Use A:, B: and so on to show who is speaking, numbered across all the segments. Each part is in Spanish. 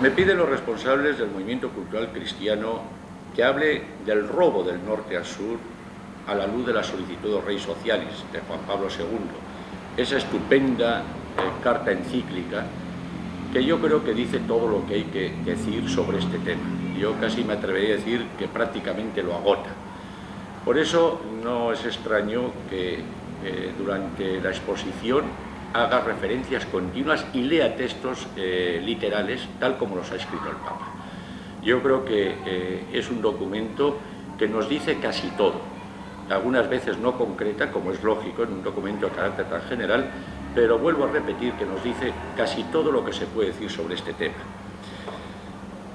A: Me piden los responsables del movimiento cultural cristiano que hable del robo del norte al sur a la luz de la solicitud de Rei Socialis de Juan Pablo II, esa estupenda carta encíclica que yo creo que dice todo lo que hay que decir sobre este tema. Yo casi me atrevería a decir que prácticamente lo agota. Por eso no es extraño que durante la exposición haga referencias continuas y lea textos literales tal como los ha escrito el Papa. Yo creo que es un documento que nos dice casi todo, algunas veces no concreta, como es lógico en un documento de carácter tan general, pero vuelvo a repetir que nos dice casi todo lo que se puede decir sobre este tema.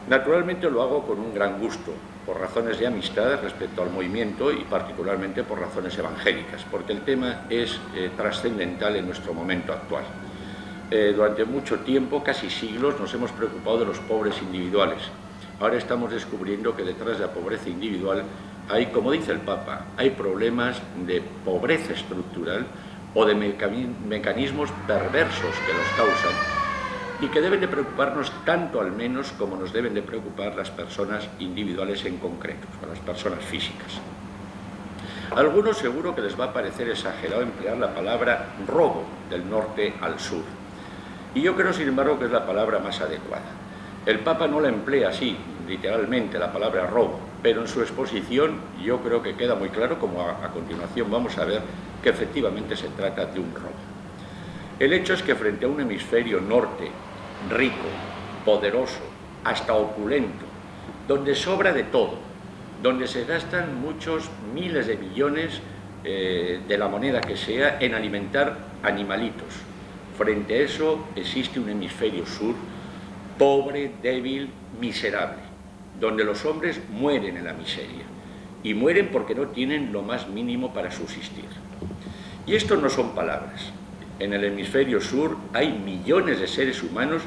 A: Naturalmente lo hago con un gran gusto, por razones de amistad respecto al movimiento y particularmente por razones evangélicas, porque el tema es trascendental en nuestro momento actual. Durante mucho tiempo, casi siglos, nos hemos preocupado de los pobres individuales. Ahora estamos descubriendo que detrás de la pobreza individual hay, como dice el Papa, hay problemas de pobreza estructural o de mecanismos perversos que los causan y que deben de preocuparnos tanto al menos como nos deben de preocupar las personas individuales en concreto, o las personas físicas. A algunos seguro que les va a parecer exagerado emplear la palabra robo del norte al sur. Y yo creo, sin embargo, que es la palabra más adecuada. El Papa no la emplea así, literalmente, la palabra robo, pero en su exposición yo creo que queda muy claro, como a continuación vamos a ver, que efectivamente se trata de un robo. El hecho es que frente a un hemisferio norte rico, poderoso, hasta opulento, donde sobra de todo, donde se gastan muchos miles de millones de la moneda que sea en alimentar animalitos. Frente a eso existe un hemisferio sur pobre, débil, miserable, donde los hombres mueren en la miseria y mueren porque no tienen lo más mínimo para subsistir. Y esto no son palabras. En el hemisferio sur hay millones de seres humanos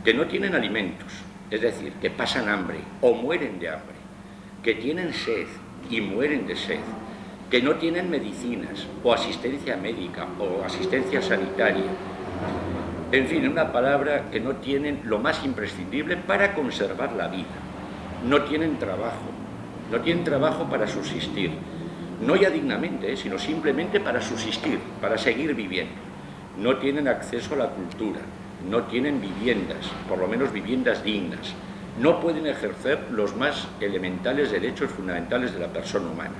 A: que no tienen alimentos, es decir, que pasan hambre o mueren de hambre, que tienen sed y mueren de sed, que no tienen medicinas o asistencia médica o asistencia sanitaria. En fin, en una palabra, que no tienen lo más imprescindible para conservar la vida. No tienen trabajo para subsistir, no ya dignamente, sino simplemente para subsistir, para seguir viviendo. No tienen acceso a la cultura, no tienen viviendas, por lo menos viviendas dignas, no pueden ejercer los más elementales derechos fundamentales de la persona humana.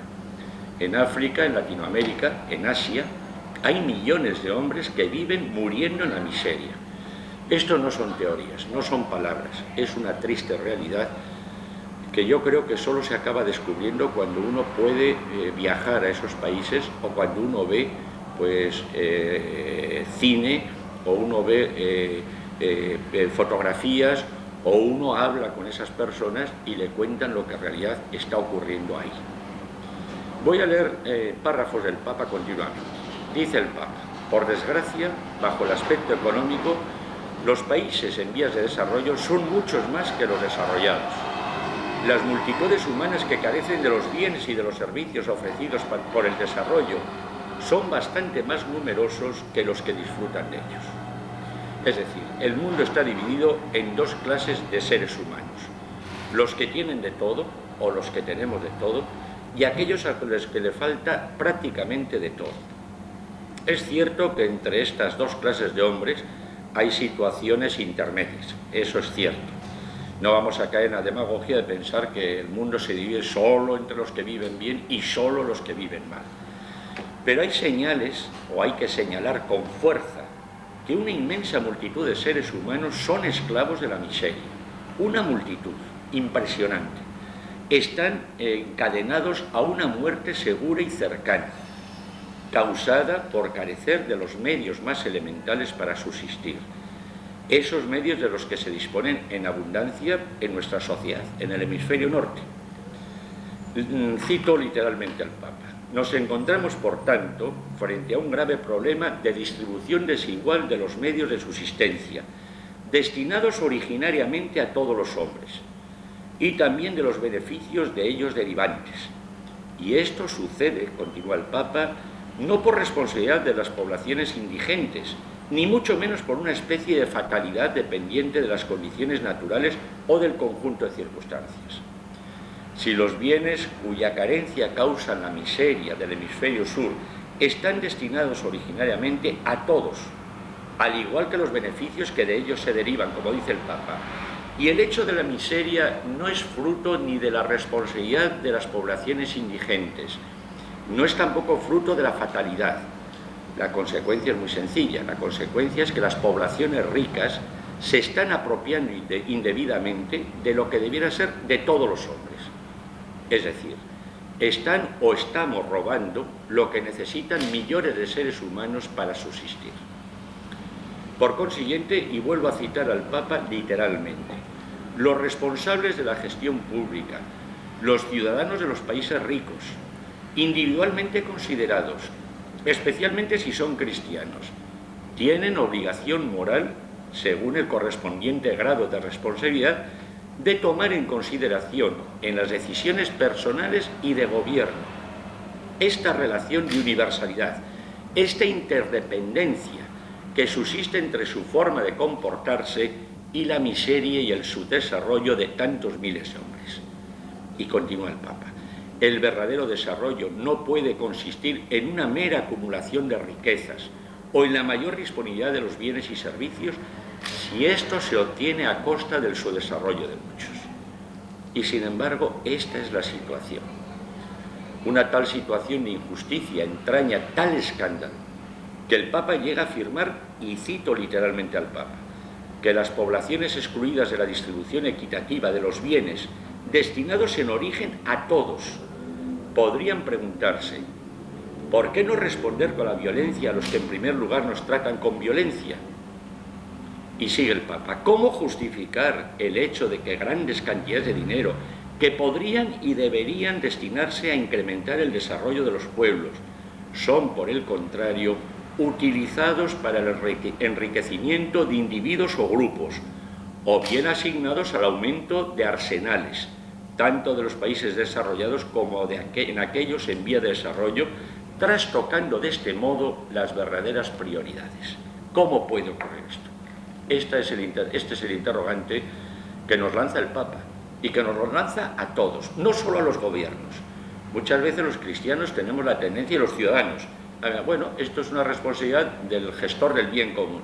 A: En África, en Latinoamérica, en Asia, hay millones de hombres que viven muriendo en la miseria. Esto no son teorías, no son palabras, es una triste realidad que yo creo que solo se acaba descubriendo cuando uno puede viajar a esos países o cuando uno ve pues cine o uno ve fotografías o uno habla con esas personas y le cuentan lo que en realidad está ocurriendo ahí. Voy a leer párrafos del Papa continuamente. Dice el Papa: por desgracia, bajo el aspecto económico, los países en vías de desarrollo son muchos más que los desarrollados. Las multitudes humanas que carecen de los bienes y de los servicios ofrecidos por el desarrollo son bastante más numerosos que los que disfrutan de ellos. Es decir, el mundo está dividido en dos clases de seres humanos: los que tienen de todo, o los que tenemos de todo, y aquellos a los que le falta prácticamente de todo. Es cierto que entre estas dos clases de hombres hay situaciones intermedias, eso es cierto. No vamos a caer en la demagogia de pensar que el mundo se divide solo entre los que viven bien y solo los que viven mal. Pero hay señales, o hay que señalar con fuerza, que una inmensa multitud de seres humanos son esclavos de la miseria. Una multitud impresionante. Están encadenados a una muerte segura y cercana, causada por carecer de los medios más elementales para subsistir. Esos medios de los que se disponen en abundancia en nuestra sociedad, en el hemisferio norte. Cito literalmente al Papa: nos encontramos, por tanto, frente a un grave problema de distribución desigual de los medios de subsistencia, destinados originariamente a todos los hombres, y también de los beneficios de ellos derivantes. Y esto sucede, continúa el Papa, no por responsabilidad de las poblaciones indigentes, ni mucho menos por una especie de fatalidad dependiente de las condiciones naturales o del conjunto de circunstancias. Si los bienes cuya carencia causan la miseria del hemisferio sur están destinados originariamente a todos, al igual que los beneficios que de ellos se derivan, como dice el Papa, y el hecho de la miseria no es fruto ni de la responsabilidad de las poblaciones indigentes, no es tampoco fruto de la fatalidad. La consecuencia es muy sencilla, la consecuencia es que las poblaciones ricas se están apropiando indebidamente de lo que debiera ser de todos los hombres. Es decir, están o estamos robando lo que necesitan millones de seres humanos para subsistir. Por consiguiente, y vuelvo a citar al Papa literalmente, los responsables de la gestión pública, los ciudadanos de los países ricos, individualmente considerados, especialmente si son cristianos, tienen obligación moral, según el correspondiente grado de responsabilidad, de tomar en consideración en las decisiones personales y de gobierno esta relación de universalidad, esta interdependencia que subsiste entre su forma de comportarse y la miseria y el subdesarrollo de tantos miles de hombres. Y continúa el Papa. El verdadero desarrollo no puede consistir en una mera acumulación de riquezas o en la mayor disponibilidad de los bienes y servicios si esto se obtiene a costa del subdesarrollo de muchos. Y sin embargo, esta es la situación. Una tal situación de injusticia entraña tal escándalo que el Papa llega a afirmar, y cito literalmente al Papa, que las poblaciones excluidas de la distribución equitativa de los bienes destinados en origen a todos podrían preguntarse: ¿por qué no responder con la violencia a los que en primer lugar nos tratan con violencia? Y sigue el Papa: ¿cómo justificar el hecho de que grandes cantidades de dinero que podrían y deberían destinarse a incrementar el desarrollo de los pueblos son, por el contrario, utilizados para el enriquecimiento de individuos o grupos, o bien asignados al aumento de arsenales, tanto de los países desarrollados como en aquellos en vía de desarrollo, trastocando de este modo las verdaderas prioridades? ¿Cómo puede ocurrir esto? Este es el interrogante que nos lanza el Papa, y que nos lo lanza a todos, no solo a los gobiernos. Muchas veces los cristianos tenemos la tendencia, y los ciudadanos, bueno, esto es una responsabilidad del gestor del bien común.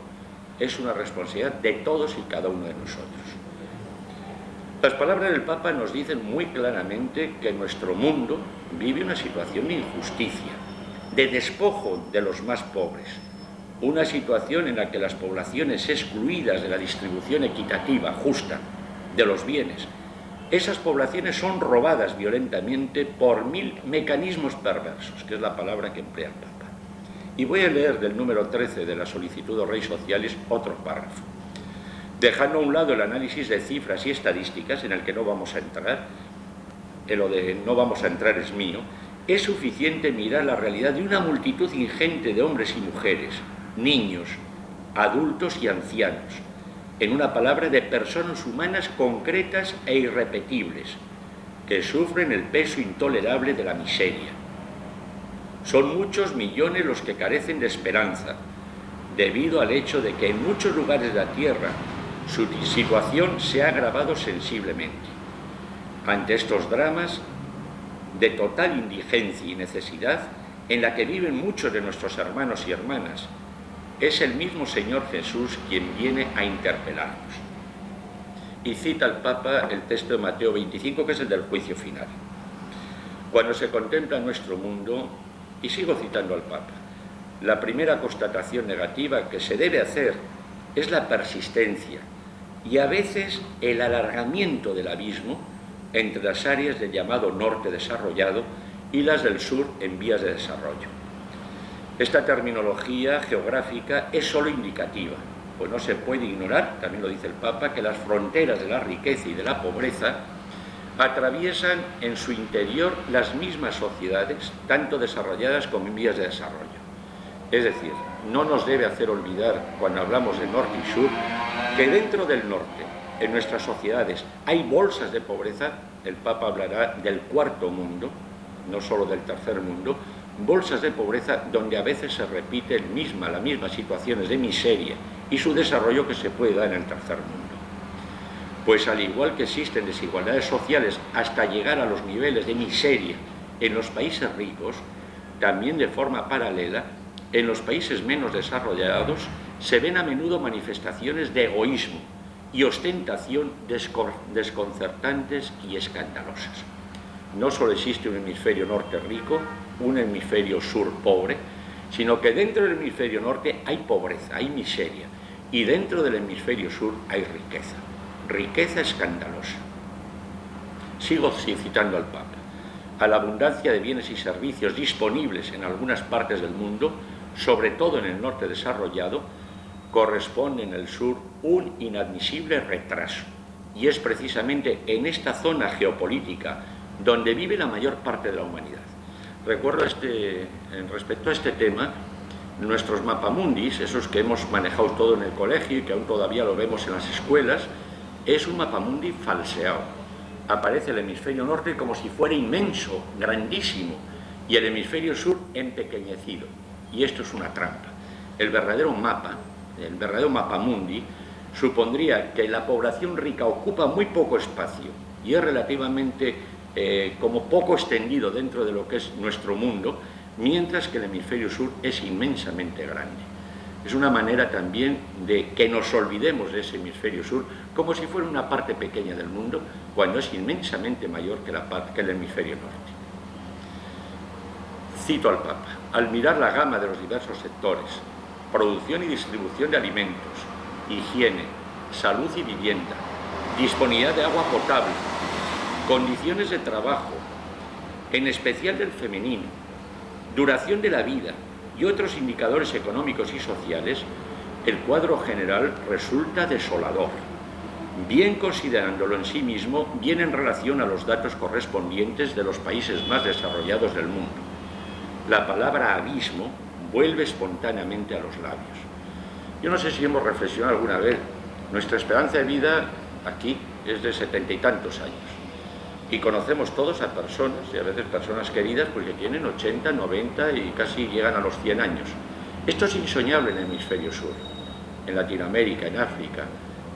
A: Es una responsabilidad de todos y cada uno de nosotros. Las palabras del Papa nos dicen muy claramente que nuestro mundo vive una situación de injusticia, de despojo de los más pobres, una situación en la que las poblaciones excluidas de la distribución equitativa, justa, de los bienes, esas poblaciones son robadas violentamente por mil mecanismos perversos, que es la palabra que emplea el Papa. Y voy a leer del número 13 de la solicitud de Rey Socialis otro párrafo. Dejando a un lado el análisis de cifras y estadísticas, en el que no vamos a entrar, lo de no vamos a entrar es mío, es suficiente mirar la realidad de una multitud ingente de hombres y mujeres, niños, adultos y ancianos, en una palabra, de personas humanas concretas e irrepetibles, que sufren el peso intolerable de la miseria. Son muchos millones los que carecen de esperanza, debido al hecho de que en muchos lugares de la tierra su situación se ha agravado sensiblemente. Ante estos dramas de total indigencia y necesidad en la que viven muchos de nuestros hermanos y hermanas, es el mismo Señor Jesús quien viene a interpelarnos. Y cita el Papa el texto de Mateo 25, que es el del juicio final. Cuando se contempla nuestro mundo, y sigo citando al Papa, la primera constatación negativa que se debe hacer es la persistencia y a veces el alargamiento del abismo entre las áreas del llamado norte desarrollado y las del sur en vías de desarrollo. Esta terminología geográfica es solo indicativa, pues no se puede ignorar, también lo dice el Papa, que las fronteras de la riqueza y de la pobreza atraviesan en su interior las mismas sociedades, tanto desarrolladas como en vías de desarrollo. Es decir, no nos debe hacer olvidar, cuando hablamos de norte y sur, que dentro del norte, en nuestras sociedades, hay bolsas de pobreza. El Papa hablará del cuarto mundo, no solo del tercer mundo, bolsas de pobreza donde a veces se repite las mismas situaciones de miseria y su desarrollo que se puede dar en el tercer mundo. Pues al igual que existen desigualdades sociales hasta llegar a los niveles de miseria en los países ricos, también de forma paralela, en los países menos desarrollados se ven a menudo manifestaciones de egoísmo y ostentación desconcertantes y escandalosas. No solo existe un hemisferio norte rico, un hemisferio sur pobre, sino que dentro del hemisferio norte hay pobreza, hay miseria, y dentro del hemisferio sur hay riqueza escandalosa. Sigo citando al Papa. A la abundancia de bienes y servicios disponibles en algunas partes del mundo, sobre todo en el norte desarrollado, corresponde en el sur un inadmisible retraso. Y es precisamente en esta zona geopolítica donde vive la mayor parte de la humanidad. Recuerdo respecto a este tema, nuestros mapamundis, esos que hemos manejado todo en el colegio y que aún todavía lo vemos en las escuelas, es un mapamundi falseado. Aparece el hemisferio norte como si fuera inmenso, grandísimo, y el hemisferio sur empequeñecido. Y esto es una trampa. El verdadero mapamundi, supondría que la población rica ocupa muy poco espacio y es relativamente como poco extendido dentro de lo que es nuestro mundo, mientras que el hemisferio sur es inmensamente grande. Es una manera también de que nos olvidemos de ese hemisferio sur como si fuera una parte pequeña del mundo, cuando es inmensamente mayor que el hemisferio norte. Cito al Papa: al mirar la gama de los diversos sectores, producción y distribución de alimentos, higiene, salud y vivienda, disponibilidad de agua potable, condiciones de trabajo, en especial del femenino, duración de la vida y otros indicadores económicos y sociales, el cuadro general resulta desolador, bien considerándolo en sí mismo, bien en relación a los datos correspondientes de los países más desarrollados del mundo. La palabra abismo vuelve espontáneamente a los labios. Yo no sé si hemos reflexionado alguna vez, nuestra esperanza de vida aquí es de 70 y tantos años. Y conocemos todos a personas, y a veces personas queridas, pues que tienen 80, 90 y casi llegan a los 100 años. Esto es insoñable en el hemisferio sur, en Latinoamérica, en África.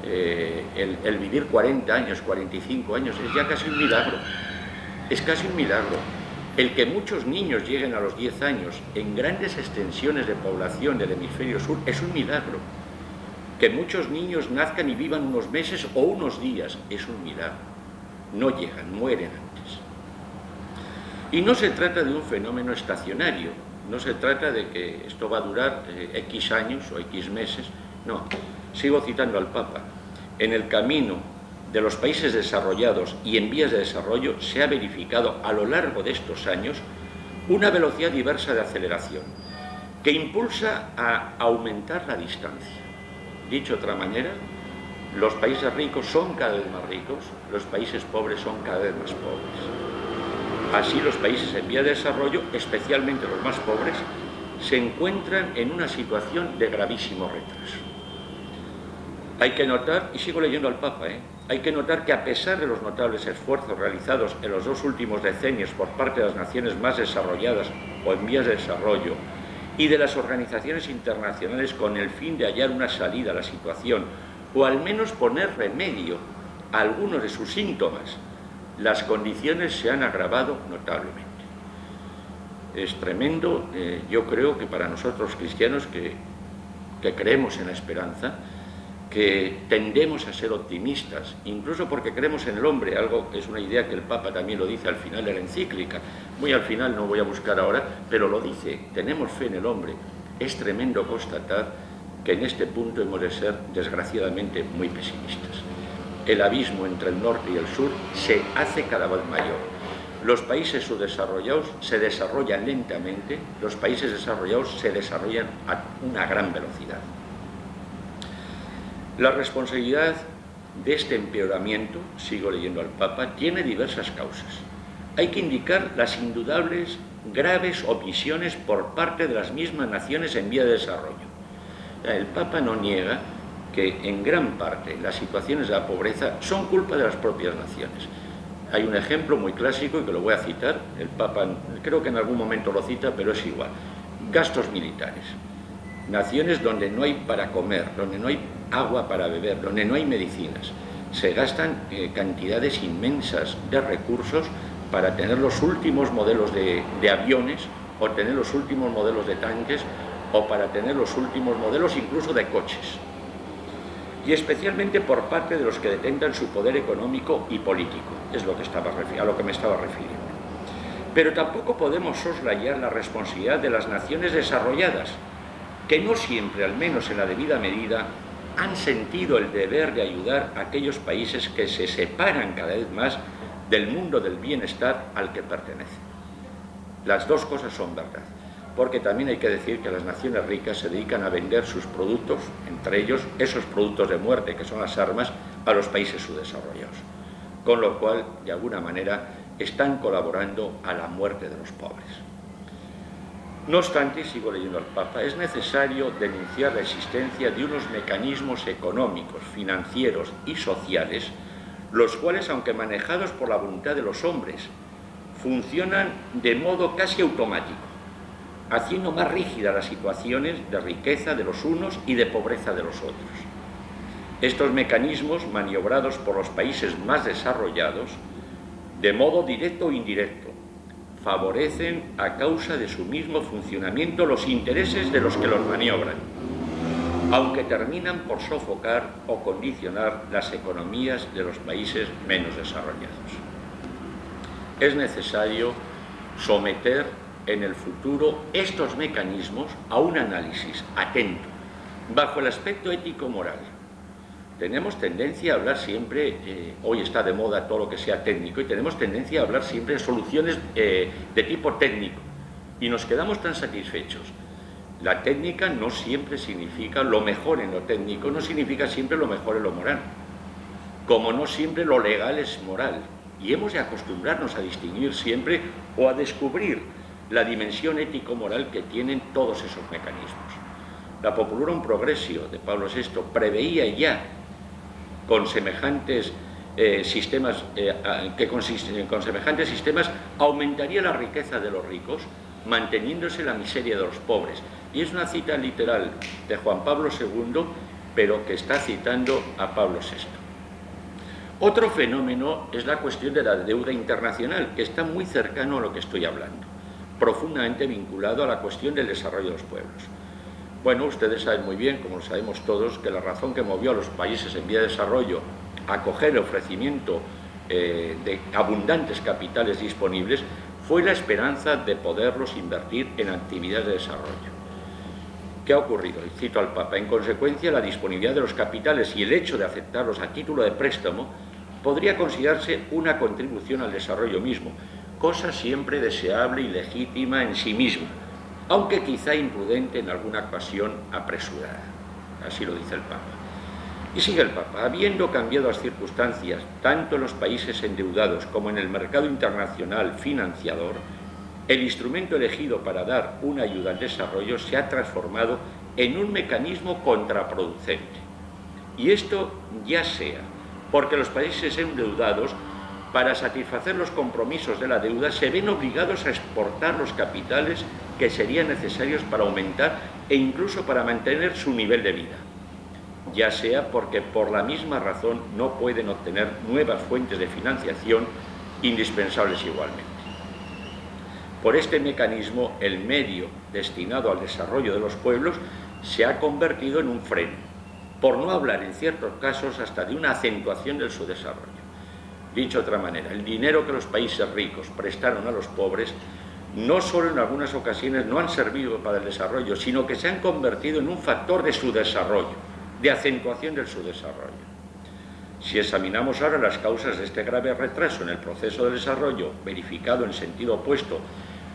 A: El vivir 40 años, 45 años es ya casi un milagro. Es casi un milagro. El que muchos niños lleguen a los 10 años en grandes extensiones de población del hemisferio sur es un milagro. Que muchos niños nazcan y vivan unos meses o unos días es un milagro. No llegan, mueren antes. Y no se trata de un fenómeno estacionario, no se trata de que esto va a durar X años o X meses, no. Sigo citando al Papa. En el camino de los países desarrollados y en vías de desarrollo se ha verificado a lo largo de estos años una velocidad diversa de aceleración que impulsa a aumentar la distancia. Dicho de otra manera, los países ricos son cada vez más ricos, los países pobres son cada vez más pobres. Así, los países en vía de desarrollo, especialmente los más pobres, se encuentran en una situación de gravísimo retraso. Hay que notar, y sigo leyendo al Papa, hay que notar que a pesar de los notables esfuerzos realizados en los 2 últimos decenios por parte de las naciones más desarrolladas o en vías de desarrollo y de las organizaciones internacionales con el fin de hallar una salida a la situación o al menos poner remedio a algunos de sus síntomas, las condiciones se han agravado notablemente. Es tremendo, yo creo que para nosotros cristianos que creemos en la esperanza, que tendemos a ser optimistas, incluso porque creemos en el hombre, algo es una idea que el Papa también lo dice al final de la encíclica, muy al final, no voy a buscar ahora, pero lo dice, tenemos fe en el hombre. Es tremendo constatar que en este punto hemos de ser, desgraciadamente, muy pesimistas. El abismo entre el norte y el sur se hace cada vez mayor. Los países subdesarrollados se desarrollan lentamente, los países desarrollados se desarrollan a una gran velocidad. La responsabilidad de este empeoramiento, sigo leyendo al Papa, tiene diversas causas. Hay que indicar las indudables graves omisiones por parte de las mismas naciones en vía de desarrollo. El Papa no niega que en gran parte las situaciones de la pobreza son culpa de las propias naciones. Hay un ejemplo muy clásico y que lo voy a citar, el Papa creo que en algún momento lo cita, pero es igual. Gastos militares. Naciones donde no hay para comer, donde no hay agua para beber, donde no hay medicinas. Se gastan cantidades inmensas de recursos para tener los últimos modelos de aviones, o tener los últimos modelos de tanques, o para tener los últimos modelos incluso de coches. Y especialmente por parte de los que detentan su poder económico y político, es lo que a lo que me estaba refiriendo. Pero tampoco podemos soslayar la responsabilidad de las naciones desarrolladas, que no siempre, al menos en la debida medida, han sentido el deber de ayudar a aquellos países que se separan cada vez más del mundo del bienestar al que pertenecen. Las dos cosas son verdad, porque también hay que decir que las naciones ricas se dedican a vender sus productos, entre ellos esos productos de muerte que son las armas, a los países subdesarrollados, con lo cual, de alguna manera, están colaborando a la muerte de los pobres. No obstante, sigo leyendo al Papa, es necesario denunciar la existencia de unos mecanismos económicos, financieros y sociales, los cuales, aunque manejados por la voluntad de los hombres, funcionan de modo casi automático, haciendo más rígidas las situaciones de riqueza de los unos y de pobreza de los otros. Estos mecanismos, maniobrados por los países más desarrollados, de modo directo o indirecto, favorecen a causa de su mismo funcionamiento los intereses de los que los maniobran, aunque terminan por sofocar o condicionar las economías de los países menos desarrollados. Es necesario someter en el futuro estos mecanismos a un análisis atento, bajo el aspecto ético-moral. Tenemos tendencia a hablar siempre, hoy está de moda todo lo que sea técnico, y tenemos tendencia a hablar siempre de soluciones de tipo técnico, y nos quedamos tan satisfechos. La técnica no siempre significa lo mejor en lo técnico, no significa siempre lo mejor en lo moral, como no siempre lo legal es moral, y hemos de acostumbrarnos a distinguir siempre o a descubrir la dimensión ético-moral que tienen todos esos mecanismos. La Populorum Progressio de Pablo VI preveía ya con semejantes sistemas con semejantes sistemas aumentaría la riqueza de los ricos, manteniéndose la miseria de los pobres. Y es una cita literal de Juan Pablo II, pero que está citando a Pablo VI. Otro fenómeno es la cuestión de la deuda internacional, que está muy cercano a lo que estoy hablando, profundamente vinculado a la cuestión del desarrollo de los pueblos. Bueno, ustedes saben muy bien, como lo sabemos todos, que la razón que movió a los países en vía de desarrollo a acoger el ofrecimiento de abundantes capitales disponibles fue la esperanza de poderlos invertir en actividades de desarrollo. ¿Qué ha ocurrido? Y cito al Papa: en consecuencia, la disponibilidad de los capitales y el hecho de aceptarlos a título de préstamo podría considerarse una contribución al desarrollo mismo, cosa siempre deseable y legítima en sí misma, aunque quizá imprudente en alguna ocasión apresurada. Así lo dice el Papa. Y sigue el Papa: habiendo cambiado las circunstancias tanto en los países endeudados como en el mercado internacional financiador, el instrumento elegido para dar una ayuda al desarrollo se ha transformado en un mecanismo contraproducente. Y esto ya sea porque los países endeudados, para satisfacer los compromisos de la deuda, se ven obligados a exportar los capitales que serían necesarios para aumentar e incluso para mantener su nivel de vida, ya sea porque por la misma razón no pueden obtener nuevas fuentes de financiación indispensables igualmente. Por este mecanismo, el medio destinado al desarrollo de los pueblos se ha convertido en un freno, por no hablar en ciertos casos hasta de una acentuación del subdesarrollo. Dicho de otra manera, el dinero que los países ricos prestaron a los pobres no solo en algunas ocasiones no han servido para el desarrollo, sino que se han convertido en un factor de su desarrollo, de acentuación del subdesarrollo. Si examinamos ahora las causas de este grave retraso en el proceso de desarrollo, verificado en sentido opuesto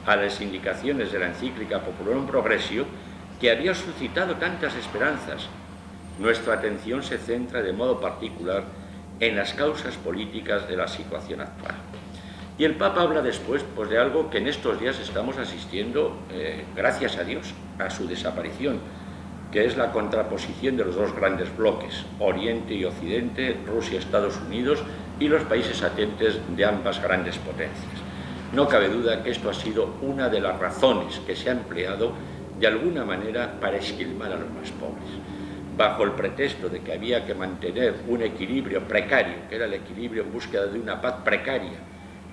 A: a las indicaciones de la encíclica Populorum Progressio, que había suscitado tantas esperanzas, nuestra atención se centra de modo particular en las causas políticas de la situación actual. Y el Papa habla después de algo que en estos días estamos asistiendo, gracias a Dios, a su desaparición, que es la contraposición de los dos grandes bloques, Oriente y Occidente, Rusia y Estados Unidos, y los países satélites de ambas grandes potencias. No cabe duda que esto ha sido una de las razones que se ha empleado de alguna manera para esquilmar a los más pobres, bajo el pretexto de que había que mantener un equilibrio precario, que era el equilibrio en búsqueda de una paz precaria.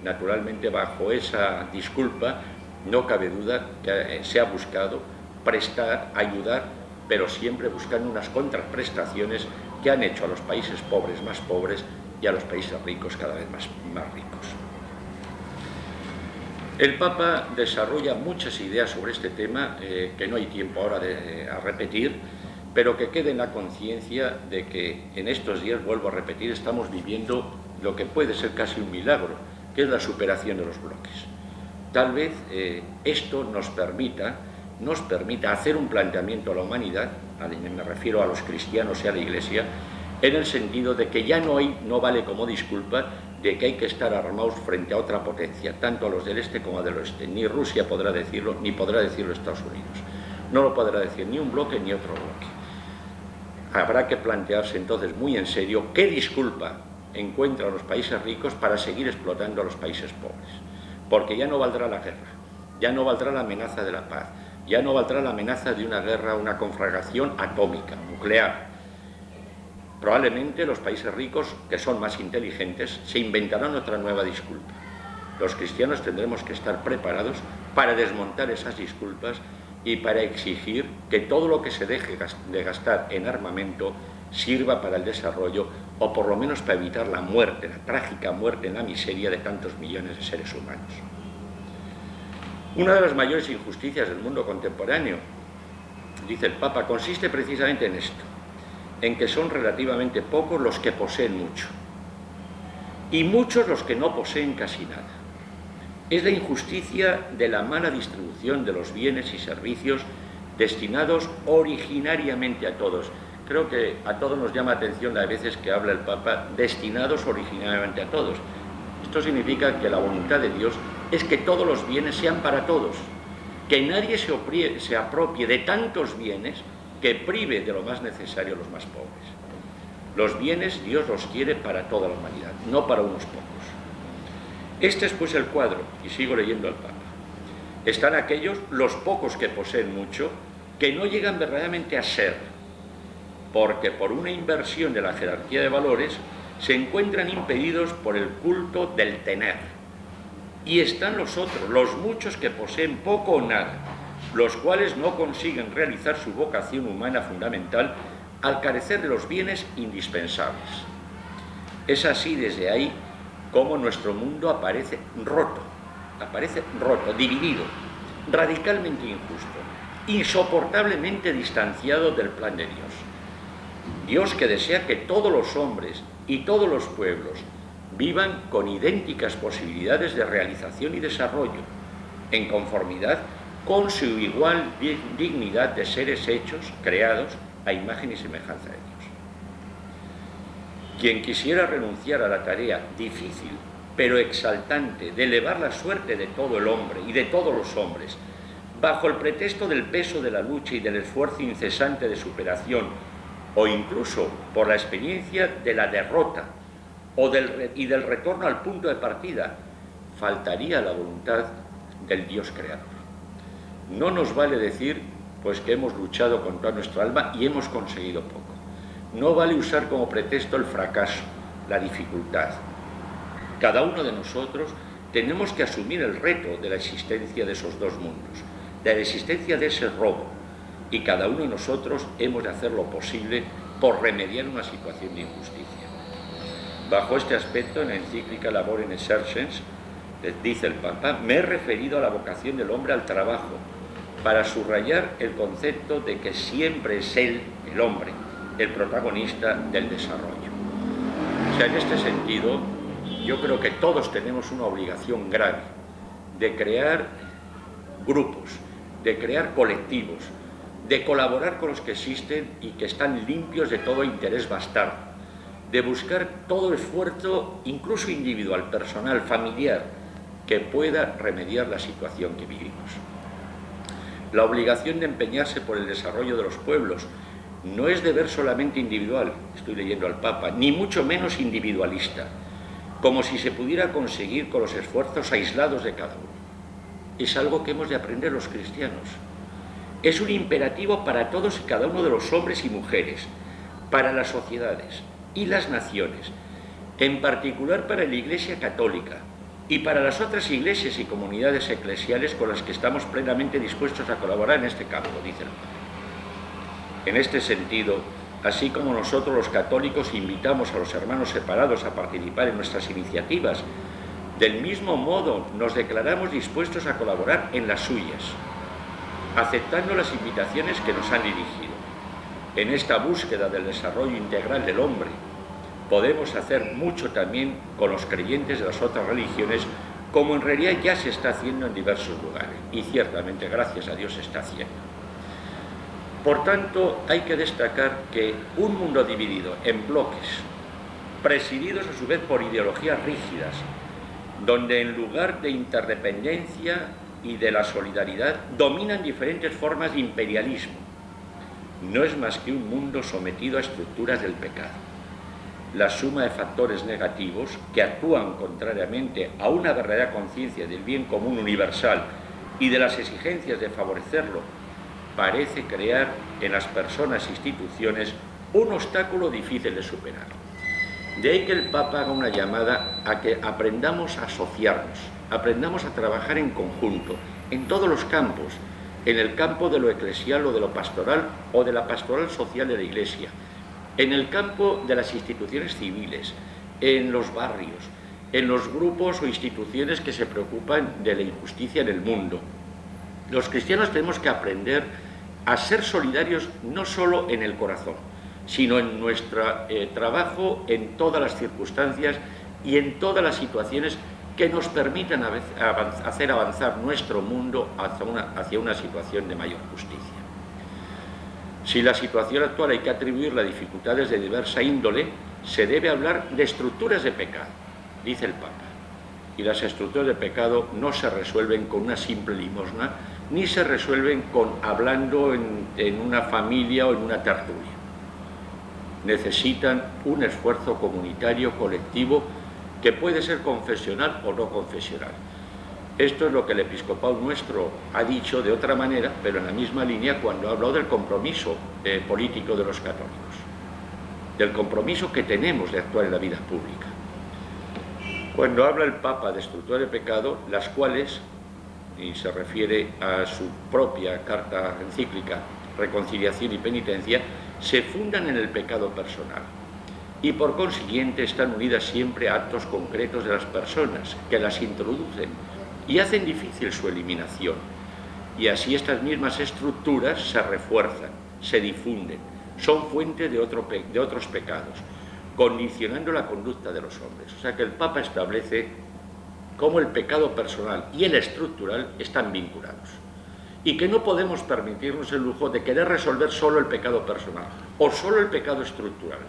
A: Naturalmente, bajo esa disculpa, no cabe duda que se ha buscado prestar, ayudar, pero siempre buscando unas contraprestaciones que han hecho a los países pobres más pobres y a los países ricos cada vez más ricos. El Papa desarrolla muchas ideas sobre este tema que no hay tiempo ahora a repetir, pero que quede en la conciencia de que en estos días, vuelvo a repetir, estamos viviendo lo que puede ser casi un milagro, que es la superación de los bloques. Tal vez esto nos permita hacer un planteamiento a la humanidad, me refiero a los cristianos y a la Iglesia, en el sentido de que ya no vale como disculpa de que hay que estar armados frente a otra potencia, tanto a los del este como a del oeste. Ni Rusia podrá decirlo, ni podrá decirlo Estados Unidos. No lo podrá decir ni un bloque ni otro bloque. Habrá que plantearse entonces muy en serio qué disculpa encuentran los países ricos para seguir explotando a los países pobres. Porque ya no valdrá la guerra, ya no valdrá la amenaza de la paz, ya no valdrá la amenaza de una guerra, una conflagración atómica, nuclear. Probablemente los países ricos, que son más inteligentes, se inventarán otra nueva disculpa. Los cristianos tendremos que estar preparados para desmontar esas disculpas y para exigir que todo lo que se deje de gastar en armamento sirva para el desarrollo, o por lo menos para evitar la muerte, la trágica muerte en la miseria de tantos millones de seres humanos. Una de las mayores injusticias del mundo contemporáneo, dice el Papa, consiste precisamente en esto, en que son relativamente pocos los que poseen mucho y muchos los que no poseen casi nada. Es la injusticia de la mala distribución de los bienes y servicios destinados originariamente a todos. Creo que a todos nos llama atención las veces que habla el Papa, destinados originariamente a todos. Esto significa que la voluntad de Dios es que todos los bienes sean para todos, que nadie se apropie de tantos bienes que prive de lo más necesario a los más pobres. Los bienes Dios los quiere para toda la humanidad, no para unos pocos. Este es pues el cuadro, y sigo leyendo al Papa. Están aquellos, los pocos que poseen mucho, que no llegan verdaderamente a ser, porque por una inversión de la jerarquía de valores se encuentran impedidos por el culto del tener. Y están los otros, los muchos que poseen poco o nada, los cuales no consiguen realizar su vocación humana fundamental al carecer de los bienes indispensables. Es así desde ahí como nuestro mundo aparece roto, dividido, radicalmente injusto, insoportablemente distanciado del plan de Dios. Dios que desea que todos los hombres y todos los pueblos vivan con idénticas posibilidades de realización y desarrollo, en conformidad con su igual dignidad de seres hechos, creados a imagen y semejanza de Dios. Quien quisiera renunciar a la tarea difícil, pero exaltante, de elevar la suerte de todo el hombre y de todos los hombres, bajo el pretexto del peso de la lucha y del esfuerzo incesante de superación, o incluso por la experiencia de la derrota y del retorno al punto de partida, faltaría la voluntad del Dios creador. No nos vale decir pues que hemos luchado con toda nuestra alma y hemos conseguido poco. No vale usar como pretexto el fracaso, la dificultad. Cada uno de nosotros tenemos que asumir el reto de la existencia de esos dos mundos, de la existencia de ese robo, y cada uno de nosotros hemos de hacer lo posible por remediar una situación de injusticia. Bajo este aspecto, en la encíclica Labor in Exercens, dice el Papa, me he referido a la vocación del hombre al trabajo, para subrayar el concepto de que siempre es él, el hombre, el protagonista del desarrollo. O sea, en este sentido, yo creo que todos tenemos una obligación grave de crear grupos, de crear colectivos, de colaborar con los que existen y que están limpios de todo interés bastardo, de buscar todo esfuerzo, incluso individual, personal, familiar, que pueda remediar la situación que vivimos. La obligación de empeñarse por el desarrollo de los pueblos no es deber solamente individual, estoy leyendo al Papa, ni mucho menos individualista, como si se pudiera conseguir con los esfuerzos aislados de cada uno. Es algo que hemos de aprender los cristianos. Es un imperativo para todos y cada uno de los hombres y mujeres, para las sociedades y las naciones, en particular para la Iglesia Católica y para las otras iglesias y comunidades eclesiales con las que estamos plenamente dispuestos a colaborar en este campo, dice el Papa. En este sentido, así como nosotros los católicos invitamos a los hermanos separados a participar en nuestras iniciativas, del mismo modo nos declaramos dispuestos a colaborar en las suyas, aceptando las invitaciones que nos han dirigido. En esta búsqueda del desarrollo integral del hombre, podemos hacer mucho también con los creyentes de las otras religiones, como en realidad ya se está haciendo en diversos lugares, y ciertamente, gracias a Dios, se está haciendo. Por tanto, hay que destacar que un mundo dividido en bloques, presididos a su vez por ideologías rígidas, donde en lugar de interdependencia y de la solidaridad dominan diferentes formas de imperialismo, no es más que un mundo sometido a estructuras del pecado. La suma de factores negativos que actúan contrariamente a una verdadera conciencia del bien común universal y de las exigencias de favorecerlo, parece crear en las personas e instituciones un obstáculo difícil de superar. De ahí que el Papa haga una llamada a que aprendamos a asociarnos, aprendamos a trabajar en conjunto, en todos los campos, en el campo de lo eclesial o de lo pastoral o de la pastoral social de la Iglesia, en el campo de las instituciones civiles, en los barrios, en los grupos o instituciones que se preocupan de la injusticia en el mundo. Los cristianos tenemos que aprender a ser solidarios no solo en el corazón, sino en nuestro trabajo en todas las circunstancias y en todas las situaciones que nos permitan hacer avanzar nuestro mundo hacia una situación de mayor justicia. Si la situación actual hay que atribuirla a dificultades de diversa índole, se debe hablar de estructuras de pecado, dice el Papa. Y las estructuras de pecado no se resuelven con una simple limosna, ni se resuelven hablando en una familia o en una tertulia. Necesitan un esfuerzo comunitario, colectivo, que puede ser confesional o no confesional. Esto es lo que el episcopado nuestro ha dicho de otra manera, pero en la misma línea cuando ha hablado del compromiso político de los católicos, del compromiso que tenemos de actuar en la vida pública. Cuando habla el Papa de estructuras de pecado, las cuales, y se refiere a su propia carta encíclica, Reconciliación y Penitencia, se fundan en el pecado personal y por consiguiente están unidas siempre a actos concretos de las personas que las introducen y hacen difícil su eliminación. Y así estas mismas estructuras se refuerzan, se difunden, son fuente de otros pecados, condicionando la conducta de los hombres. O sea que el Papa establece cómo el pecado personal y el estructural están vinculados y que no podemos permitirnos el lujo de querer resolver solo el pecado personal o solo el pecado estructural.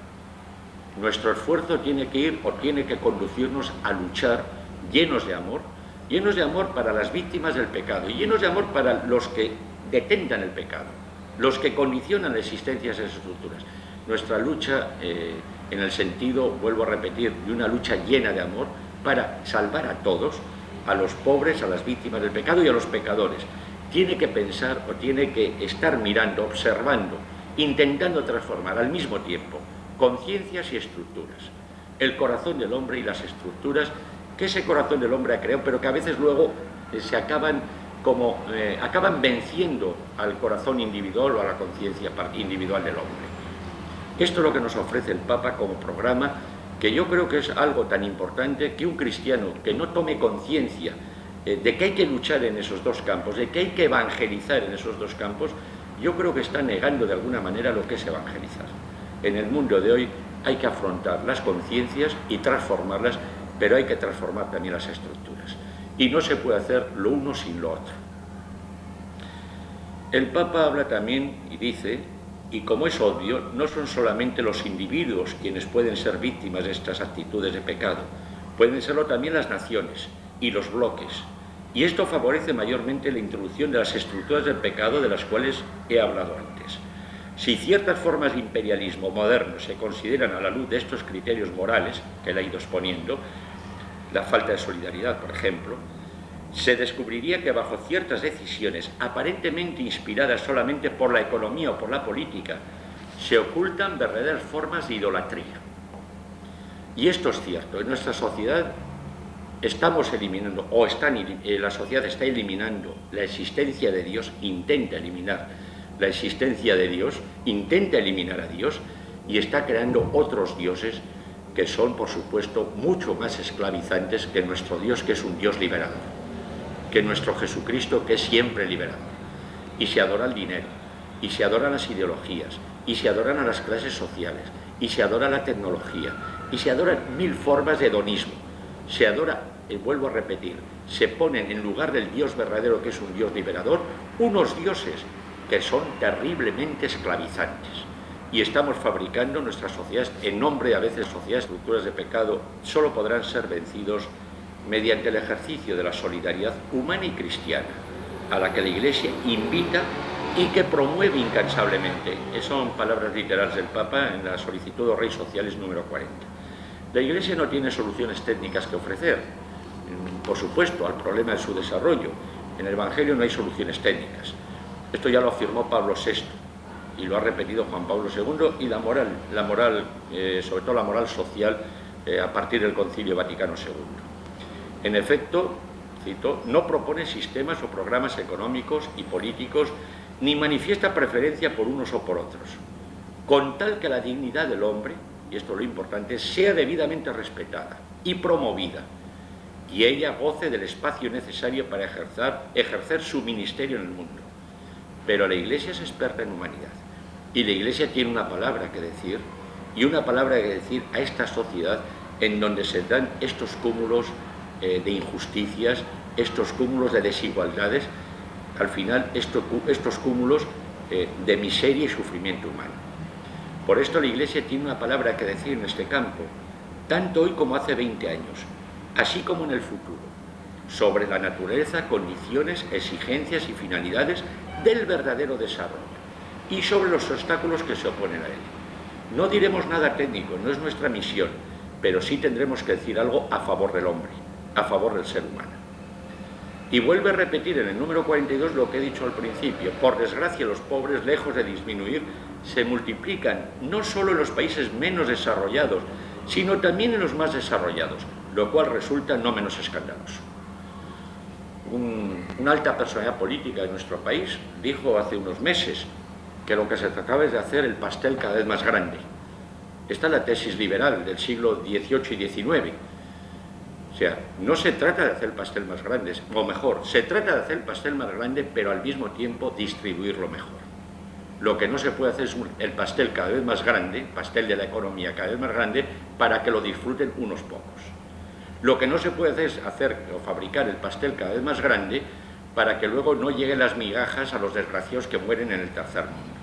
A: Nuestro esfuerzo tiene que ir o tiene que conducirnos a luchar llenos de amor para las víctimas del pecado y llenos de amor para los que detentan el pecado, los que condicionan la existencia de esas estructuras. Nuestra lucha, en el sentido, vuelvo a repetir, de una lucha llena de amor para salvar a todos, a los pobres, a las víctimas del pecado y a los pecadores. Tiene que pensar o tiene que estar mirando, observando, intentando transformar al mismo tiempo conciencias y estructuras, el corazón del hombre y las estructuras que ese corazón del hombre ha creado, pero que a veces luego se acaban venciendo al corazón individual o a la conciencia individual del hombre. Esto es lo que nos ofrece el Papa como programa, que yo creo que es algo tan importante que un cristiano que no tome conciencia de que hay que luchar en esos dos campos, de que hay que evangelizar en esos dos campos, yo creo que está negando de alguna manera lo que es evangelizar. En el mundo de hoy hay que afrontar las conciencias y transformarlas, pero hay que transformar también las estructuras. Y no se puede hacer lo uno sin lo otro. El Papa habla también y dice, y como es obvio, no son solamente los individuos quienes pueden ser víctimas de estas actitudes de pecado, pueden serlo también las naciones y los bloques. Y esto favorece mayormente la introducción de las estructuras del pecado de las cuales he hablado antes. Si ciertas formas de imperialismo moderno se consideran a la luz de estos criterios morales que él ha ido exponiendo, la falta de solidaridad, por ejemplo, se descubriría que bajo ciertas decisiones aparentemente inspiradas solamente por la economía o por la política, se ocultan verdaderas formas de idolatría. Y esto es cierto, en nuestra sociedad estamos eliminando, la sociedad está eliminando la existencia de Dios, intenta eliminar la existencia de Dios, intenta eliminar a Dios y está creando otros dioses que son, por supuesto, mucho más esclavizantes que nuestro Dios, que es un Dios liberador, que nuestro Jesucristo, que es siempre liberador. Y se adora el dinero, y se adoran las ideologías, y se adoran a las clases sociales, y se adora la tecnología, y se adoran mil formas de hedonismo. Se adora, vuelvo a repetir, se ponen en lugar del Dios verdadero, que es un Dios liberador, unos dioses que son terriblemente esclavizantes. Y estamos fabricando nuestras sociedades, en nombre de a veces sociedades, estructuras de pecado, solo podrán ser vencidos mediante el ejercicio de la solidaridad humana y cristiana, a la que la Iglesia invita y que promueve incansablemente. Esas son palabras literales del Papa en la solicitud de Reis Sociales número 40. La Iglesia no tiene soluciones técnicas que ofrecer, por supuesto, al problema de su desarrollo. En el Evangelio no hay soluciones técnicas. Esto ya lo afirmó Pablo VI y lo ha repetido Juan Pablo II, y la moral, sobre todo la moral social, a partir del Concilio Vaticano II. En efecto, cito, no propone sistemas o programas económicos y políticos ni manifiesta preferencia por unos o por otros, con tal que la dignidad del hombre, y esto es lo importante, sea debidamente respetada y promovida, y ella goce del espacio necesario para ejercer su ministerio en el mundo. Pero la Iglesia es experta en humanidad, y la Iglesia tiene una palabra que decir, y una palabra que decir a esta sociedad en donde se dan estos cúmulos de injusticias, estos cúmulos de desigualdades, al final estos cúmulos de miseria y sufrimiento humano. Por esto la Iglesia tiene una palabra que decir en este campo, tanto hoy como hace 20 años, así como en el futuro, sobre la naturaleza, condiciones, exigencias y finalidades del verdadero desarrollo y sobre los obstáculos que se oponen a él. No diremos nada técnico, no es nuestra misión, pero sí tendremos que decir algo a favor del hombre, a favor del ser humano. Y vuelve a repetir en el número 42 lo que he dicho al principio. Por desgracia, los pobres, lejos de disminuir, se multiplican no solo en los países menos desarrollados, sino también en los más desarrollados, lo cual resulta no menos escandaloso. Una alta personalidad política de nuestro país dijo hace unos meses que lo que se trataba es de hacer el pastel cada vez más grande. Esta es la tesis liberal del siglo XVIII y XIX. O sea, no se trata de hacer el pastel más grande, o mejor, se trata de hacer el pastel más grande, pero al mismo tiempo distribuirlo mejor. Lo que no se puede hacer es el pastel cada vez más grande, pastel de la economía cada vez más grande, para que lo disfruten unos pocos. Lo que no se puede hacer es fabricar el pastel cada vez más grande para que luego no lleguen las migajas a los desgraciados que mueren en el tercer mundo.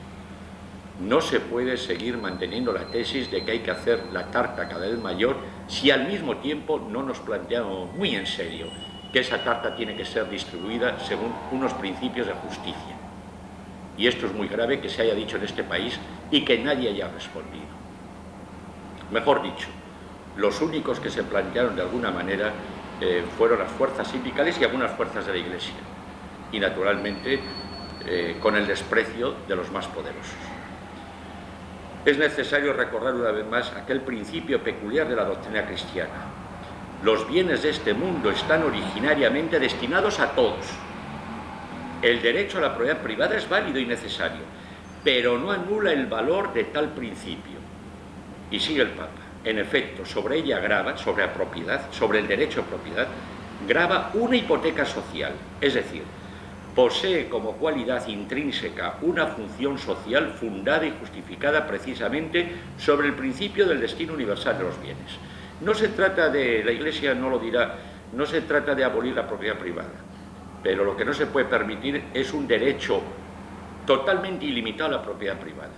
A: No se puede seguir manteniendo la tesis de que hay que hacer la tarta cada vez mayor si al mismo tiempo no nos planteamos muy en serio que esa tarta tiene que ser distribuida según unos principios de justicia. Y esto es muy grave que se haya dicho en este país y que nadie haya respondido. Mejor dicho, los únicos que se plantearon de alguna manera fueron las fuerzas sindicales y algunas fuerzas de la Iglesia. Y naturalmente con el desprecio de los más poderosos. Es necesario recordar una vez más aquel principio peculiar de la doctrina cristiana. Los bienes de este mundo están originariamente destinados a todos. El derecho a la propiedad privada es válido y necesario, pero no anula el valor de tal principio. Y sigue el Papa. En efecto, sobre ella grava, sobre la propiedad, sobre el derecho a propiedad, grava una hipoteca social, es decir, posee como cualidad intrínseca una función social fundada y justificada precisamente sobre el principio del destino universal de los bienes. No se trata de, la Iglesia no lo dirá, no se trata de abolir la propiedad privada, pero lo que no se puede permitir es un derecho totalmente ilimitado a la propiedad privada.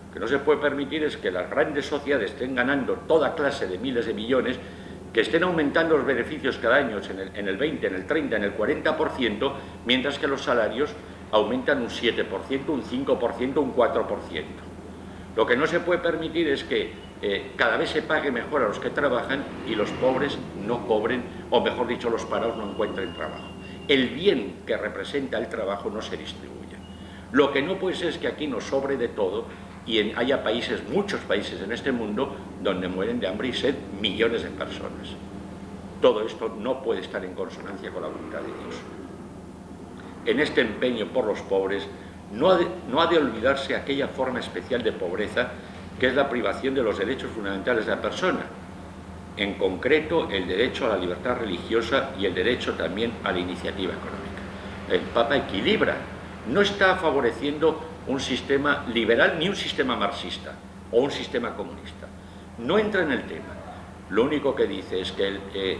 A: Lo que no se puede permitir es que las grandes sociedades estén ganando toda clase de miles de millones, que estén aumentando los beneficios cada año en el 20, en el 30, en el 40%, mientras que los salarios aumentan un 7%, un 5%, un 4%. Lo que no se puede permitir es que cada vez se pague mejor a los que trabajan y los pobres no cobren, o mejor dicho, los parados no encuentren trabajo. El bien que representa el trabajo no se distribuye. Lo que no puede ser es que aquí nos sobre de todo y haya países, muchos países en este mundo, donde mueren de hambre y sed millones de personas. Todo esto no puede estar en consonancia con la voluntad de Dios. En este empeño por los pobres no ha de olvidarse aquella forma especial de pobreza que es la privación de los derechos fundamentales de la persona, en concreto el derecho a la libertad religiosa y el derecho también a la iniciativa económica. El Papa equilibra, no está favoreciendo un sistema liberal ni un sistema marxista o un sistema comunista. No entra en el tema. Lo único que dice es que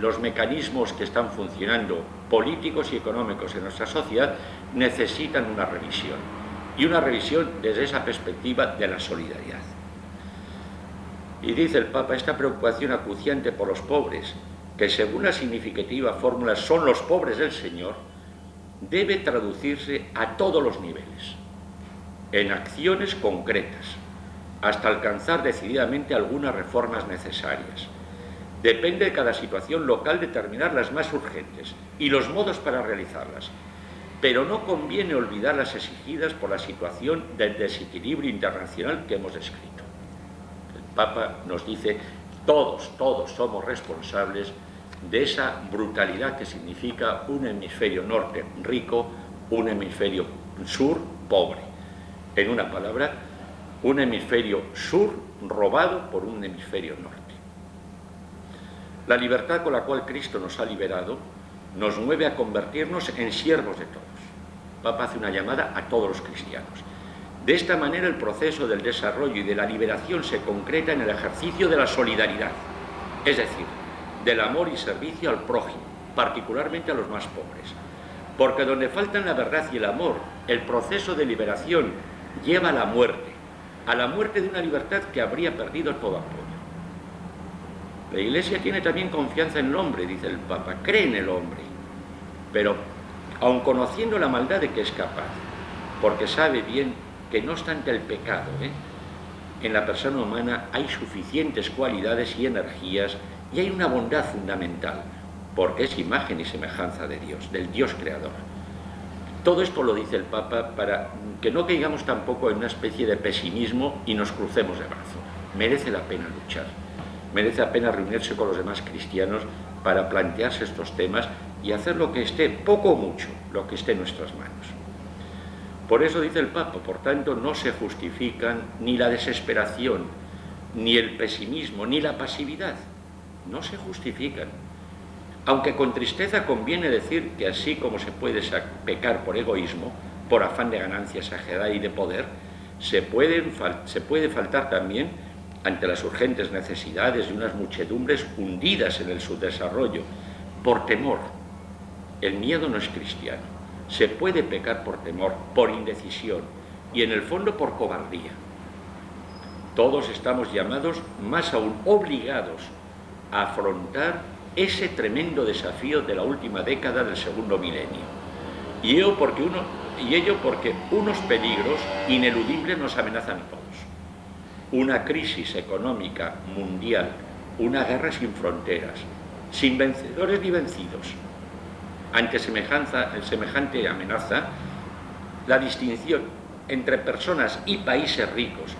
A: los mecanismos que están funcionando, políticos y económicos en nuestra sociedad, necesitan una revisión. Y una revisión desde esa perspectiva de la solidaridad. Y dice el Papa, esta preocupación acuciante por los pobres, que según la significativa fórmula son los pobres del Señor, debe traducirse a todos los niveles, en acciones concretas, hasta alcanzar decididamente algunas reformas necesarias. Depende de cada situación local determinar las más urgentes y los modos para realizarlas, pero no conviene olvidar las exigidas por la situación del desequilibrio internacional que hemos descrito. El Papa nos dice, todos somos responsables de esa brutalidad que significa un hemisferio norte rico, un hemisferio sur pobre. En una palabra, un hemisferio sur robado por un hemisferio norte. La libertad con la cual Cristo nos ha liberado nos mueve a convertirnos en siervos de todos. El Papa hace una llamada a todos los cristianos. De esta manera el proceso del desarrollo y de la liberación se concreta en el ejercicio de la solidaridad, es decir, del amor y servicio al prójimo, particularmente a los más pobres. Porque donde faltan la verdad y el amor, el proceso de liberación lleva a la muerte de una libertad que habría perdido todo apoyo. La Iglesia tiene también confianza en el hombre, dice el Papa, cree en el hombre, pero aun conociendo la maldad de que es capaz, porque sabe bien que no obstante el pecado, en la persona humana hay suficientes cualidades y energías y hay una bondad fundamental, porque es imagen y semejanza de Dios, del Dios creador. Todo esto lo dice el Papa para que no caigamos tampoco en una especie de pesimismo y nos crucemos de brazos. Merece la pena luchar, merece la pena reunirse con los demás cristianos para plantearse estos temas y hacer lo que esté, poco o mucho, lo que esté en nuestras manos. Por eso dice el Papa, por tanto, no se justifican ni la desesperación, ni el pesimismo, ni la pasividad. No se justifican. Aunque con tristeza conviene decir que así como se puede pecar por egoísmo, por afán de ganancia exagerada y de poder, se puede faltar también ante las urgentes necesidades de unas muchedumbres hundidas en el subdesarrollo, por temor. El miedo no es cristiano. Se puede pecar por temor, por indecisión y en el fondo por cobardía. Todos estamos llamados, más aún obligados, a afrontar ese tremendo desafío de la última década del segundo milenio. Y ello porque unos peligros ineludibles nos amenazan a todos. Una crisis económica mundial, una guerra sin fronteras, sin vencedores ni vencidos. Ante semejante amenaza, la distinción entre personas y países ricos,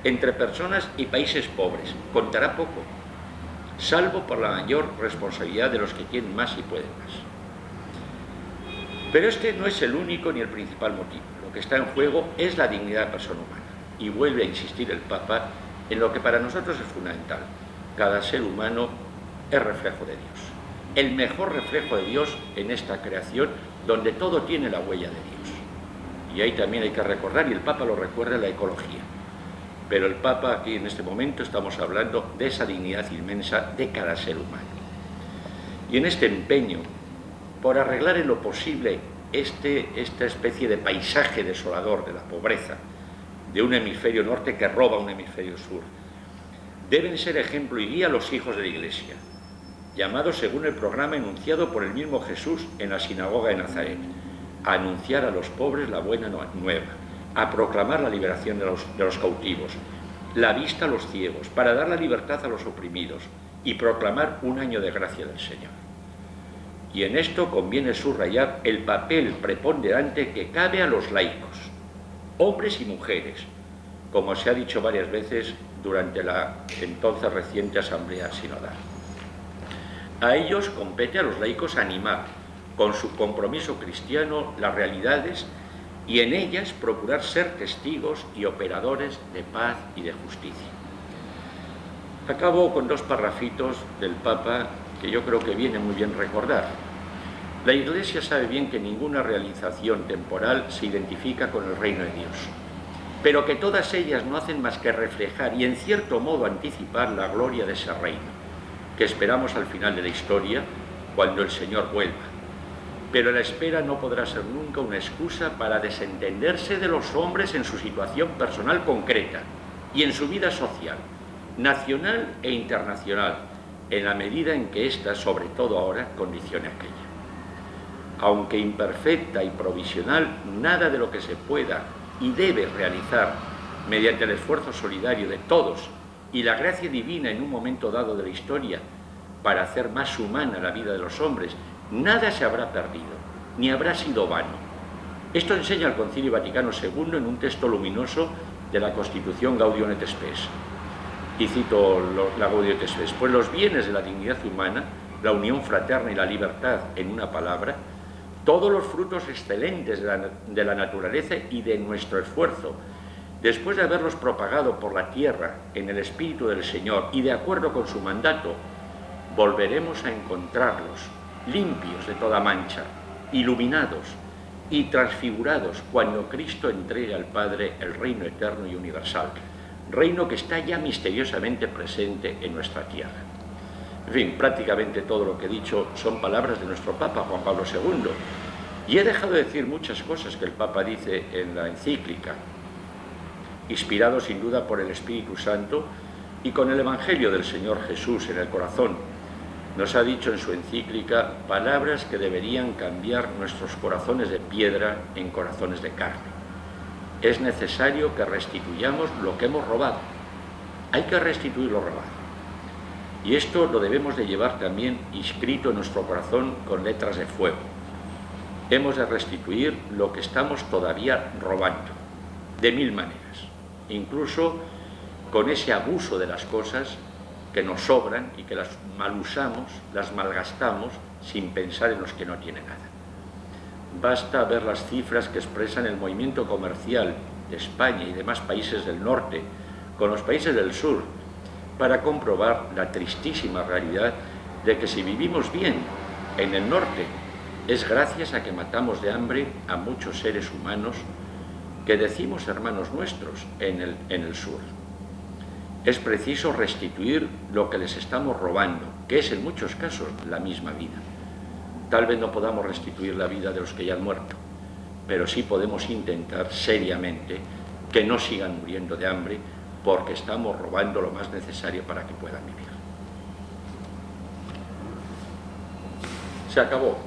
A: entre personas y países pobres, contará poco, salvo por la mayor responsabilidad de los que tienen más y pueden más. Pero este no es el único ni el principal motivo. Lo que está en juego es la dignidad de la persona humana. Y vuelve a insistir el Papa en lo que para nosotros es fundamental. Cada ser humano es reflejo de Dios. El mejor reflejo de Dios en esta creación, donde todo tiene la huella de Dios. Y ahí también hay que recordar, y el Papa lo recuerda, la ecología. Pero el Papa, aquí en este momento, estamos hablando de esa dignidad inmensa de cada ser humano. Y en este empeño, por arreglar en lo posible esta especie de paisaje desolador de la pobreza, de un hemisferio norte que roba a un hemisferio sur, deben ser ejemplo y guía los hijos de la Iglesia, llamados según el programa enunciado por el mismo Jesús en la sinagoga de Nazaret, a anunciar a los pobres la buena nueva, a proclamar la liberación de los cautivos, la vista a los ciegos, para dar la libertad a los oprimidos y proclamar un año de gracia del Señor. Y en esto conviene subrayar el papel preponderante que cabe a los laicos, hombres y mujeres, como se ha dicho varias veces durante la entonces reciente Asamblea Sinodal. A ellos compete a los laicos animar, con su compromiso cristiano, las realidades y en ellas procurar ser testigos y operadores de paz y de justicia. Acabo con dos parrafitos del Papa que yo creo que viene muy bien recordar. La Iglesia sabe bien que ninguna realización temporal se identifica con el reino de Dios, pero que todas ellas no hacen más que reflejar y en cierto modo anticipar la gloria de ese reino, que esperamos al final de la historia, cuando el Señor vuelva. Pero la espera no podrá ser nunca una excusa para desentenderse de los hombres en su situación personal concreta y en su vida social, nacional e internacional, en la medida en que ésta, sobre todo ahora, condicione aquella. Aunque imperfecta y provisional, nada de lo que se pueda y debe realizar mediante el esfuerzo solidario de todos y la gracia divina en un momento dado de la historia para hacer más humana la vida de los hombres, nada se habrá perdido, ni habrá sido vano. Esto enseña el Concilio Vaticano II en un texto luminoso de la Constitución Gaudium et Spes. Y cito la Gaudium et Spes: pues los bienes de la dignidad humana, la unión fraterna y la libertad, en una palabra, todos los frutos excelentes de la naturaleza y de nuestro esfuerzo, después de haberlos propagado por la tierra en el Espíritu del Señor y de acuerdo con su mandato, volveremos a encontrarlos limpios de toda mancha, iluminados y transfigurados cuando Cristo entregue al Padre el reino eterno y universal, reino que está ya misteriosamente presente en nuestra tierra. En fin, prácticamente todo lo que he dicho son palabras de nuestro Papa Juan Pablo II, y he dejado de decir muchas cosas que el Papa dice en la encíclica, inspirado sin duda por el Espíritu Santo y con el Evangelio del Señor Jesús en el corazón. Nos ha dicho en su encíclica palabras que deberían cambiar nuestros corazones de piedra en corazones de carne. Es necesario que restituyamos lo que hemos robado. Hay que restituir lo robado. Y esto lo debemos de llevar también inscrito en nuestro corazón con letras de fuego. Hemos de restituir lo que estamos todavía robando, de mil maneras, incluso con ese abuso de las cosas que nos sobran y que las malusamos, las malgastamos sin pensar en los que no tienen nada. Basta ver las cifras que expresan el movimiento comercial de España y demás países del norte con los países del sur para comprobar la tristísima realidad de que si vivimos bien en el norte es gracias a que matamos de hambre a muchos seres humanos que decimos hermanos nuestros en el sur. Es preciso restituir lo que les estamos robando, que es en muchos casos la misma vida. Tal vez no podamos restituir la vida de los que ya han muerto, pero sí podemos intentar seriamente que no sigan muriendo de hambre porque estamos robando lo más necesario para que puedan vivir. Se acabó.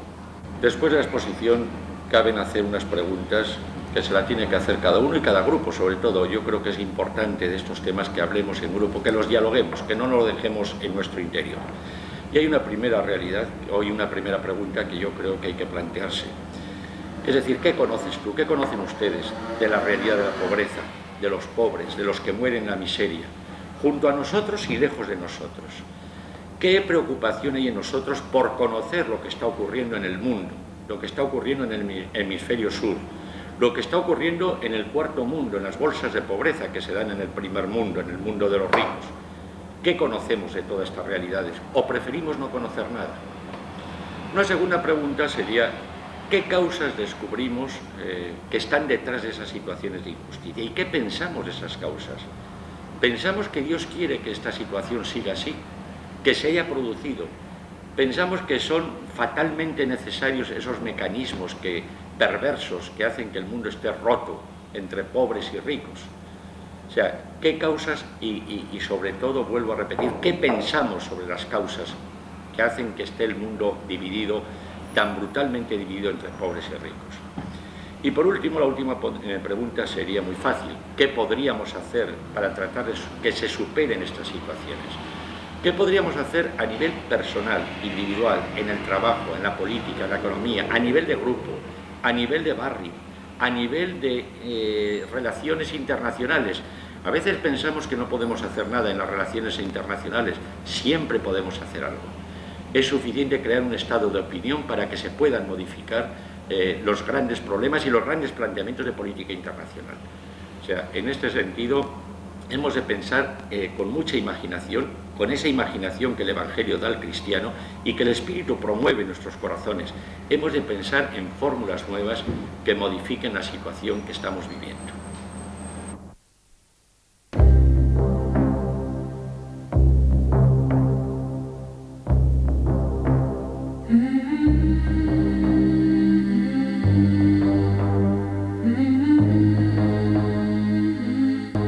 A: Después de la exposición caben hacer unas preguntas que se la tiene que hacer cada uno y cada grupo, sobre todo. Yo creo que es importante de estos temas que hablemos en grupo, que los dialoguemos, que no nos lo dejemos en nuestro interior. Y hay una primera realidad, hoy una primera pregunta que yo creo que hay que plantearse. Es decir, ¿qué conoces tú? ¿Qué conocen ustedes de la realidad de la pobreza, de los pobres, de los que mueren en la miseria, junto a nosotros y lejos de nosotros? ¿Qué preocupación hay en nosotros por conocer lo que está ocurriendo en el mundo, lo que está ocurriendo en el hemisferio sur, lo que está ocurriendo en el cuarto mundo, en las bolsas de pobreza que se dan en el primer mundo, en el mundo de los ricos? ¿Qué conocemos de todas estas realidades? ¿O preferimos no conocer nada? Una segunda pregunta sería, ¿qué causas descubrimos que están detrás de esas situaciones de injusticia? ¿Y qué pensamos de esas causas? ¿Pensamos que Dios quiere que esta situación siga así, que se haya producido? ¿Pensamos que son fatalmente necesarios esos mecanismos perversos que hacen que el mundo esté roto entre pobres y ricos? O sea, ¿qué causas y sobre todo, vuelvo a repetir, qué pensamos sobre las causas que hacen que esté el mundo dividido, tan brutalmente dividido entre pobres y ricos? Y por último, la última pregunta sería muy fácil. ¿Qué podríamos hacer para tratar de que se superen estas situaciones? ¿Qué podríamos hacer a nivel personal, individual, en el trabajo, en la política, en la economía, a nivel de grupo, a nivel de barrio, a nivel de relaciones internacionales? A veces pensamos que no podemos hacer nada en las relaciones internacionales. Siempre podemos hacer algo. Es suficiente crear un estado de opinión para que se puedan modificar los grandes problemas y los grandes planteamientos de política internacional. O sea, en este sentido, hemos de pensar con mucha imaginación, con esa imaginación que el Evangelio da al cristiano y que el Espíritu promueve en nuestros corazones. Hemos de pensar en fórmulas nuevas que modifiquen la situación que estamos viviendo.